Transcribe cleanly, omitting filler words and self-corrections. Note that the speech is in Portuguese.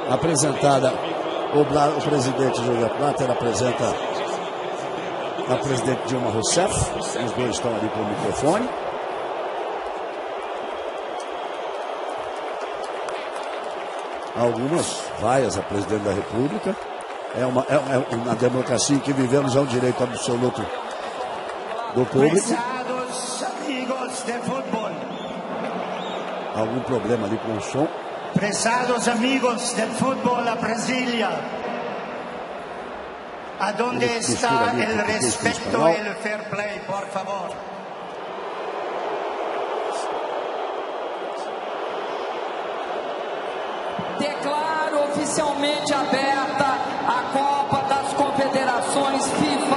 apresentada, o presidente José Blatter apresenta a presidente Dilma Rousseff, os dois estão ali com o microfone. Algumas vaias a presidente da República. É uma democracia em que vivemos, é um direito absoluto do público. Prezados amigos de futebol. Algum problema ali com o som. Prezados amigos de futebol a Brasília. Aonde está o respeito e o fair play, por favor? Declaro oficialmente aberta a Copa das Confederações FIFA